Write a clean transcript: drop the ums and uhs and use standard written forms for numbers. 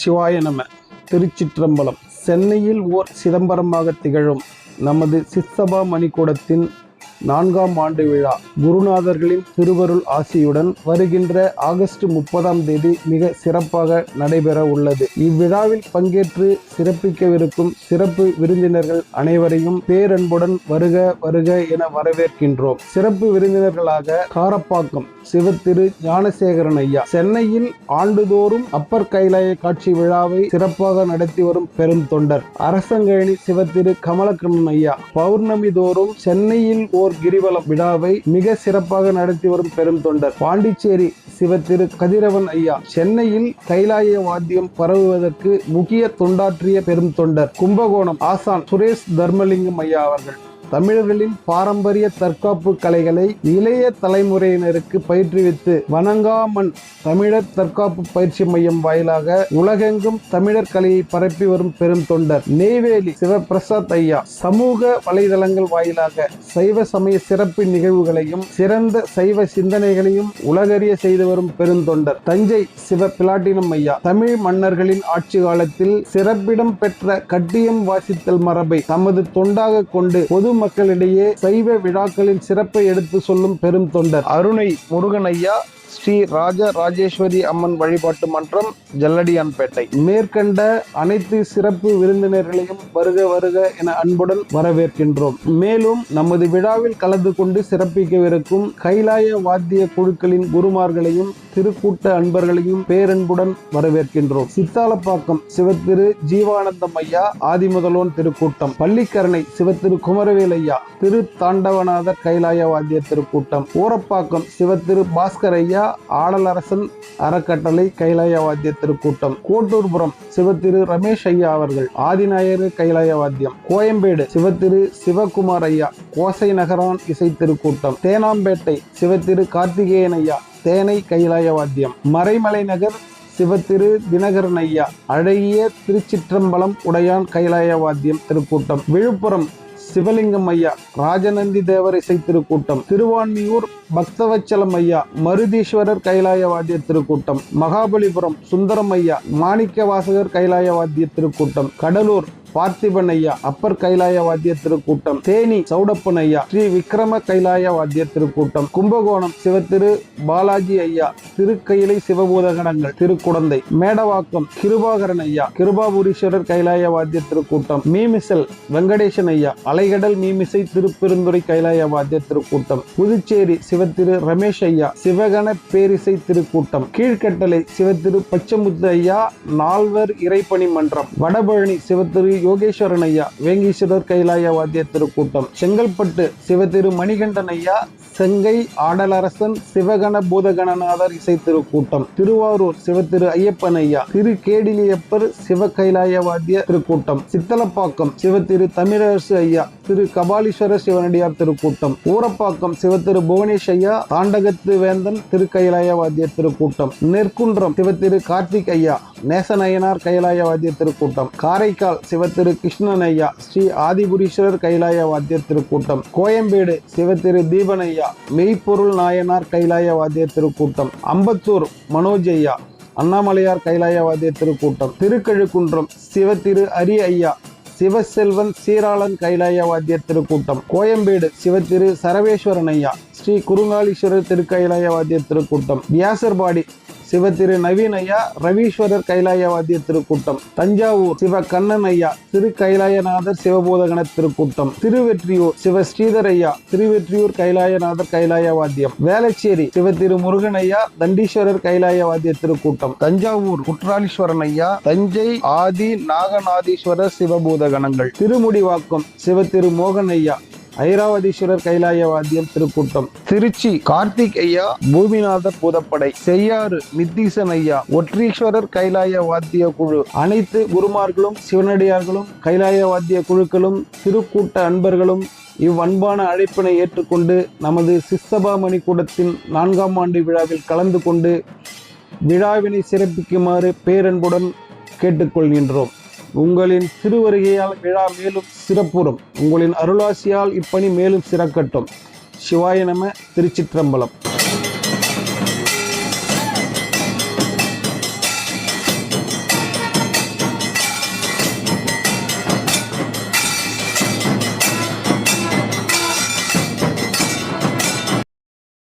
சிவாய நம. திருச்சிற்றம்பலம். சென்னையில் ஓர் சிதம்பரமாக திகழும் நமது சித்தபா மணிக்கூடத்தின் 4ஆம் ஆண்டு விழா குருநாதர்களின் திருவருள் ஆசியுடன் வருகின்ற ஆகஸ்ட் 30ஆம் தேதி மிக சிறப்பாக நடைபெற உள்ளது. இவ்விழாவில் பங்கேற்று சிறப்பிக்கவிருக்கும் சிறப்பு விருந்தினர்கள் அனைவரையும் பேரன்புடன் வருக வருக என வரவேற்கின்றோம். சிறப்பு விருந்தினர்களாக காரப்பாக்கம் சிவத்திரு ஞானசேகரன் ஐயா. சென்னையில் ஆண்டுதோறும் அப்பர் கைலாய காட்சி விழாவை சிறப்பாக நடத்தி வரும் பெரும் தொண்டர். அரசங்கழனி சிவத்திரு கமலக்கண்ணன் ஐயா. பௌர்ணமி தோறும் சென்னையில் ஓர் கிரிவலம் விழாவை மிக சிறப்பாக நடத்தி வரும் பெரும் தொண்டர். பாண்டிச்சேரி சிவத்திரு கதிரவன் ஐயா. சென்னையில் கைலாய வாத்தியம் பரவுவதற்கு முக்கிய தொண்டாற்றிய பெரும் தொண்டர். கும்பகோணம் ஆசான் சுரேஷ் தர்மலிங்கம் ஐயா அவர்கள். தமிழர்களின் பாரம்பரிய தற்காப்பு கலைகளை இளைய தலைமுறையினருக்கு பயிற்றுவித்து வணங்காமண் தமிழர் தற்காப்பு பயிற்சி மையம் வாயிலாக உலகெங்கும் தமிழர் கலையை பரப்பி வரும் பெரும் தொண்டர். நெய்வேலி சிவபிரசாத் ஐயா. சமூக வலைதளங்கள் வாயிலாக சைவ சமய சிறப்பு நிகழ்வுகளையும் சிறந்த சைவ சிந்தனைகளையும் உலகறிய செய்து வரும் பெருந்தொண்டர். தஞ்சை சிவ பிளாட்டினம் ஐயா. தமிழ் மன்னர்களின் ஆட்சி காலத்தில் சிறப்பிடம் பெற்ற கட்டியம் வாசித்தல் மரபை தமது தொண்டாக கொண்டு பொது மக்களிடையே சைவ விழாக்களின் சிறப்பை எடுத்து சொல்லும் பெரும் தொண்டர். அருணை முருகன் ஐயா. ஸ்ரீ ராஜ ராஜேஸ்வரி அம்மன் வழிபாட்டு மன்றம், ஜல்லடியான்பேட்டை. மேற்கண்ட அனைத்து சிறப்பு விருந்தினர்களையும் வருக வருக என அன்புடன் வரவேற்கின்றோம். மேலும் நமது விழாவில் கலந்து கொண்டு சிறப்பிக்கவிருக்கும் கைலாய வாத்திய குழுக்களின் குருமார்களையும் திருக்கூட்ட அன்பர்களையும் பேரன்புடன் வரவேற்கின்றோம். சித்தாலப்பாக்கம் சிவத்திரு ஜீவானந்தம் ஐயா. ஆதிமுதல்வன் திருக்கூட்டம். பள்ளிக்கரணை சிவத்திரு குமரவேல் ஐயா. திரு தாண்டவநாதர் கைலாய வாத்திய திருக்கூட்டம். ஊரப்பாக்கம் சிவத்திரு பாஸ்கர் ஐயா. ஆடலரசன் அறக்கட்டளை கைலாய வாத்திய திருக்கூட்டம். கோட்டூர்புரம் சிவத்திரு ரமேஷ் ஐயா அவர்கள். ஆதிநாயர் கைலாய வாத்தியம். கோயம்பேடு சிவத்திரு சிவகுமார் ஐயா. கோசை நகரான் இசை திருக்கூட்டம். தேனாம்பேட்டை சிவத்திரு கார்த்திகேயன் ஐயா. தேனை கைலாய வாத்தியம். மறைமலை நகர் சிவத்திரு தினகரன் ஐயா. அழகிய திருச்சிற்றம்பலம் உடையான் கைலாய வாத்தியம் திருக்கூட்டம். விழுப்புரம் சிவலிங்கம் ஐயா. ராஜநந்தி தேவர் இசை திருக்கூட்டம். திருவான்மியூர் பக்தவச்சலம் ஐயா. மருதீஸ்வரர் கைலாய வாத்திய திருக்கூட்டம். மகாபலிபுரம் சுந்தரம் ஐயா. மாணிக்க வாசகர் கைலாய வாத்திய திருக்கூட்டம். கடலூர் பார்த்திபன் ஐயா. அப்பர் கைலாய வாத்திய திருக்கூட்டம். தேனி சௌடப்பன் ஐயா. ஸ்ரீ விக்ரம கைலாய வாத்திய திருக்கூட்டம். கும்பகோணம் சிவத்திரு பாலாஜி ஐயா. திருக்கையிலை சிவபூதகணங்கள் திருக்குடந்தை. மேடவாக்கம் கிருபாகரன் ஐயா. கிருபாபுரீஸ்வரர் கைலாய வாத்திய திருக்கூட்டம். மீமிசல் வெங்கடேசன் ஐயா. அலைகடல் மீமிசை திருப்பெருந்துறை கைலாய வாத்திய திருக்கூட்டம். புதுச்சேரி சிவத்திரு ரமேஷ் ஐயா. சிவகண பேரிசை திருக்கூட்டம். கீழ்கட்டளை சிவத்திரு பச்சமுத்து ஐயா. நால்வர் இறைப்பணி மன்றம். வடபழனி சிவத்திரு யோகேஸ்வரன் ஐயா. வேங்கீஸ்வரர் கைலாய வாத்திய திருக்கூட்டம். செங்கல்பட்டு சிவத்திரு மணிகண்டன் ஐயா. செங்கை ஆடலரசன் சிவகண பூதகணநாதர் இசை திருக்கூட்டம். திருவாரூர் சிவத்திரு ஐயப்பன் ஐயா. திரு கேடிலியப்பர் சிவ கைலாய வாத்திய திருக்கூட்டம். சித்தலப்பாக்கம் சிவத்திரு தமிழரசு ஐயா. திரு கபாலீஸ்வரர் சிவனடியார் திருக்கூட்டம். ஊரப்பாக்கம் சிவத்திரு புவனேஷ் ஐயா. தாண்டகத்து வேந்தன் திரு கைலாய வாத்திய திருக்கூட்டம். நெற்குன்றம் சிவத்திரு கார்த்திக் ஐயா. நேசநயனார் கைலாய வாத்திய திருக்கூட்டம். காரைக்கால் சிவத்திரு கிருஷ்ணன் ஐயா. ஸ்ரீ ஆதிபுரீஸ்வரர் கைலாய வாத்திய திருக்கூட்டம். கோயம்பேடு சிவத்திரு தீபன் ஐயா. மெய்ப்பொருள் நாயனார் கைலாய வாத்திய திருக்கூட்டம். அம்பத்தூர் மனோஜ் ஐயா. அண்ணாமலையார் கைலாய வாத்திய திருக்கூட்டம். திருக்கழுக்குன்றம் சிவத்திரு அரி ஐயா. சிவசெல்வன் சீராளன் கைலாய வாத்திய திருக்கூட்டம். கோயம்பேடு சிவத்திரு சரவேஸ்வரன் ஐயா. ஸ்ரீ குருங்காலீஸ்வரர் திருக்கைலாய வாத்திய திருக்கூட்டம். வியாசர்பாடி சிவத்திரு நவீன் ஐயா. ரவீஸ்வரர் கைலாய வாத்திய திருக்கூட்டம். தஞ்சாவூர் சிவ கண்ணன் ஐயா. திரு கைலாயநாதர் சிவபூதகண திருக்கூட்டம். திருவெற்றியூர் சிவ ஸ்ரீதர் ஐயா. திருவெற்றியூர் கைலாயநாதர் கைலாய வாத்தியம். வேளச்சேரி சிவத்திரு முருகன் ஐயா. தண்டீஸ்வரர் கைலாய வாத்திய திருக்கூட்டம். தஞ்சாவூர் குற்றாலீஸ்வரன் ஐயா. தஞ்சை ஆதி நாகநாதீஸ்வரர் சிவபூதகணங்கள். திருமுடிவாக்கம் சிவத்திரு மோகன் ஐயா. ஐராவதீஸ்வரர் கைலாய வாத்தியம் திருக்கூட்டம். திருச்சி கார்த்திக் ஐயா. பூமிநாதர் பூதப்படை. செய்யாறு நித்தீசன் ஐயா. ஒற்றீஸ்வரர் கைலாய வாத்திய குழு. அனைத்து குருமார்களும் சிவனடியார்களும் கைலாய வாத்திய குழுக்களும் திருக்கூட்ட அன்பர்களும் இவ்வன்பான அழைப்பினை ஏற்றுக்கொண்டு நமது சித்தபா மணிக்கூடத்தின் 4ஆம் ஆண்டு விழாவில் கலந்து கொண்டு விழாவினை சிறப்பிக்குமாறு பேரன்புடன் கேட்டுக்கொள்கின்றோம். உங்களின் திருவருகையால் விழா மேலும் சிறப்புறும். உங்களின் அருளாசியால் இப்பணி மேலும் சிறக்கட்டும். சிவாய நம. திருச்சிற்றம்பலம்.